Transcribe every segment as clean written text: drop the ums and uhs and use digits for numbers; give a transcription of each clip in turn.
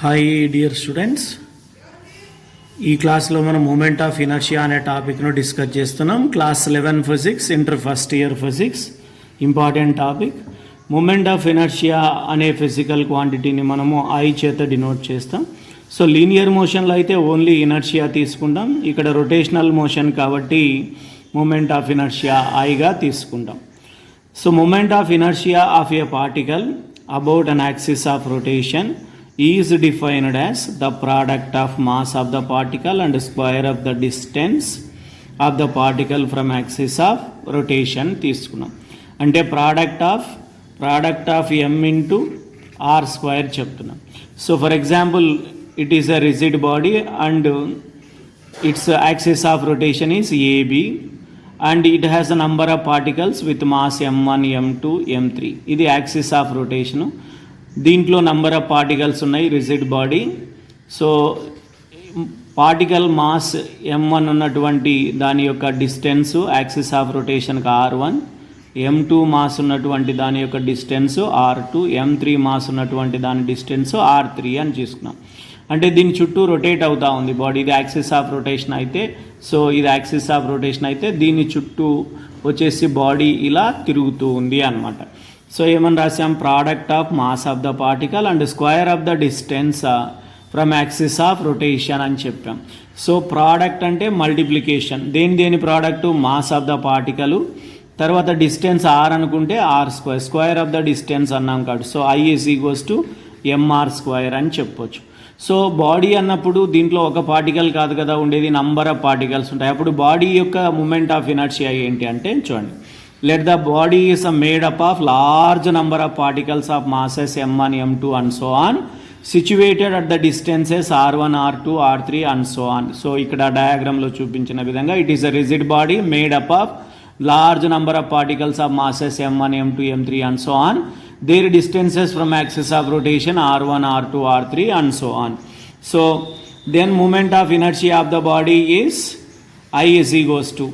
Hi dear students, ఈ క్లాస్లో మనం మూమెంట్ ఆఫ్ ఇనర్షియా అనే టాపిక్ను డిస్కస్ చేస్తున్నాం. Class 11 physics, inter first year physics. Important topic. Moment of inertia అనే ఫిజికల్ క్వాంటిటీని మనము ఐ చేత డినోట్ చేస్తాం. సో లీనియర్ మోషన్లో అయితే ఓన్లీ ఇనర్షియా తీసుకుంటాం. ఇక్కడ రొటేషనల్ మోషన్ కాబట్టి మూమెంట్ ఆఫ్ ఇనర్షియా ఐగా తీసుకుంటాం. So moment of inertia of a particle about an axis of rotation is defined as the product of mass of the particle and square of the distance of the particle from axis of rotation తీసుకున్నాం. అంటే product of m into r square చెప్తున్నాం. So for example it is a rigid body and its axis of rotation is AB and it has a number of particles with mass m1, m2, m3. ఇది axis of rotation. దీంట్లో number of particles ఉన్నాయి, rigid body. So particle mass m1 ఉన్నటువంటి దాని యొక్క distance axis of రొటేషన్కి r1, m2 మాస్ ఉన్నటువంటి దాని యొక్క డిస్టెన్స్ r2, m3 మాస్ ఉన్నటువంటి దాని డిస్టెన్స్ r3 అని తీసుకున్నాం. అంటే దీని చుట్టూ రొటేట్ అవుతూ ఉంది బాడీ. ఇది యాక్సిస్ ఆఫ్ రొటేషన్ అయితే, సో ఇది యాక్సిస్ ఆఫ్ రొటేషన్ అయితే దీని చుట్టూ వచ్చేసి బాడీ ఇలా తిరుగుతూ ఉంది అనమాట. సో ఏమని రాసాం? Product of mass of the particle and square of the distance from axis of rotation అని చెప్పాం. సో ప్రోడక్ట్ అంటే మల్టిప్లికేషన్. దేని product? Mass of the particle, తర్వాత డిస్టెన్స్ ఆర్ అనుకుంటే R square, square of the distance అన్నాం కాదు. So I is equals to M R square అని చెప్పొచ్చు. సో బాడీ అన్నప్పుడు దీంట్లో ఒక పార్టికల్ కాదు కదా ఉండేది, నంబర్ ఆఫ్ పార్టికల్స్ ఉంటాయి. అప్పుడు బాడీ యొక్క మూమెంట్ ఆఫ్ ఇనర్షియా ఏంటి అంటే చూడండి, let the body is made up of large number of particles of masses m1, m2 and so on situated at the distances r1, r2, r3 and so on. So ఇక్కడ డయాగ్రామ్లో చూపించిన విధంగా it is a rigid body made up of large number of particles of masses m1, m2, m3 and so on. Their distances from axis of rotation r1, r2, r3 and so on. So then moment of inertia of the body is I is equals to,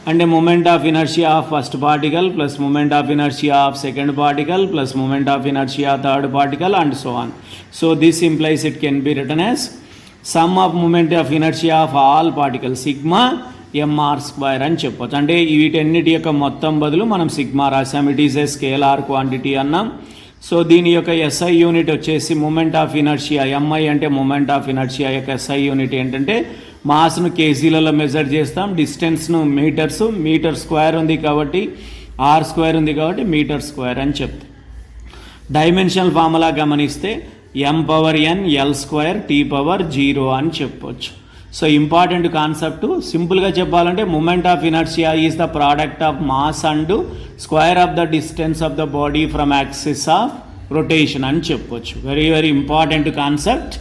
and a moment of inertia of first particle plus moment of inertia of second particle plus moment of inertia of third particle and so on. So this implies it can be written as sum of moment of inertia of all particles sigma M R square అని చెప్పొచ్చు. అంటే వీటన్నిటి యొక్క మొత్తం బదులు మనం sigma రాసాం. It is a scalar quantity అన్నాం. సో దీని యొక్క ఎస్ఐ యూనిట్ వచ్చేసి మూమెంట్ ఆఫ్ ఇనర్షియా. ఎంఐ అంటే మూమెంట్ ఆఫ్ ఇనర్షియా యొక్క ఎస్ఐ యూనిట్ ఏంటంటే మాస్ను కేజీలలో మెజర్ చేస్తాం, డిస్టెన్స్ను మీటర్స్, మీటర్ స్క్వేర్ ఉంది కాబట్టి ఆర్ స్క్వేర్ ఉంది కాబట్టి మీటర్ స్క్వేర్ అని చెప్తాం. డైమెన్షనల్ ఫార్ములా గమనిస్తే m/n l స్క్వేర్ t/0 అని చెప్పొచ్చు. So important concept. సింపుల్గా చెప్పాలంటే moment of inertia is the product of mass and square of the distance of the body from axis of rotation అని చెప్పొచ్చు. Very very important concept.